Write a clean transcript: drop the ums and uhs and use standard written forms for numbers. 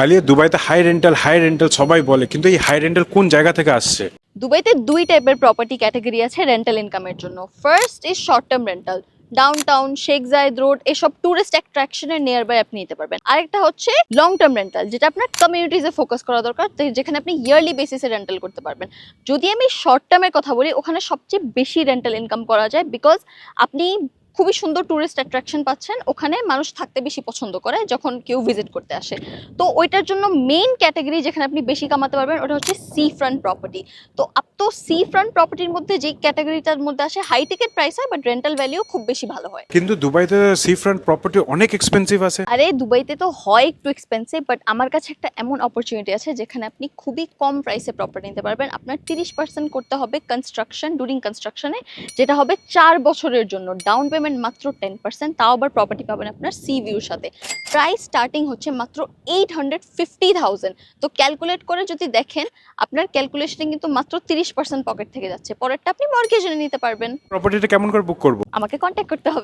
আলিয়া, দুবাইতে high rental সবাই বলে, কিন্তু এই হাই রেন্টাল কোন জায়গা থেকে আসছে? দুবাইতে দুই টাইপের প্রপার্টি ক্যাটাগরি আছে রেন্টাল ইনকামের জন্য। First is short term rental, downtown, Sheikh Zayed Road, এসব টুরিস্ট অ্যাট্রাকশনের নিয়ার বাই আপনি নিতে পারবেন। আরেকটা হচ্ছে লং টার্ম রেন্টাল, যেটা আপনার কমিউনিটিজে ফোকাস করা দরকার, যেখানে আপনি ইয়ারলি বেসিসে রেন্টাল করতে পারবেন। যদি আমি শর্ট টার্মের কথা বলি, ওখানে সবচেয়ে বেশি রেন্টাল ইনকাম করা যায়, বিকজ আপনি খুবই সুন্দর টুরিস্ট অ্যাট্রাকশন পাচ্ছেন, ওখানে মানুষ থাকতে বেশি পছন্দ করে যখন কেউ ভিজিট করতে আসে। তো ওইটার জন্য মেইন ক্যাটাগরি যেখানে আপনি বেশি কামাতে পারবেন ওটা হচ্ছে সি ফ্রন্ট প্রপার্টি। তো সি ফ্রন্ট প্রপার্টির মধ্যে যে ক্যাটাগরিটার মধ্যে আসে হাই টিকেট প্রাইস হয়, বাট রেন্টাল ভ্যালিউ খুব বেশি ভালো হয়। কিন্তু দুবাইতে সি ফ্রন্ট প্রপার্টি অনেক এক্সপেন্সিভ আছে। আরে দুবাইতে তো হয় একটু এক্সপেন্সিভ, বাট আমার কাছে একটা এমন অপরচুনিটি আছে যেখানে আপনি খুবই কম প্রাইসে প্রপার্টি নিতে পারবেন। আপনার 30% করতে হবে কনস্ট্রাকশন, ডুরিং কনস্ট্রাকশনে, যেটা হবে 4 বছরের জন্য। ডাউন পেমেন্ট মাত্র 10%, তাও আবার প্রপার্টি পাবেন আপনার সি ভিউর সাথে। প্রাইস স্টার্টিং হচ্ছে মাত্র 850,000। তো ক্যালকুলেট করে যদি দেখেন, আপনার ক্যালকুলেশনে কিন্তু মাত্র 30% পকেট থেকে যাচ্ছে। পরেরটা আপনি মর্গেজে নিতে পারবেন। প্রপার্টিটা কেমন করে বুক করব? আমাকে কন্ট্যাক্ট করতে হবে।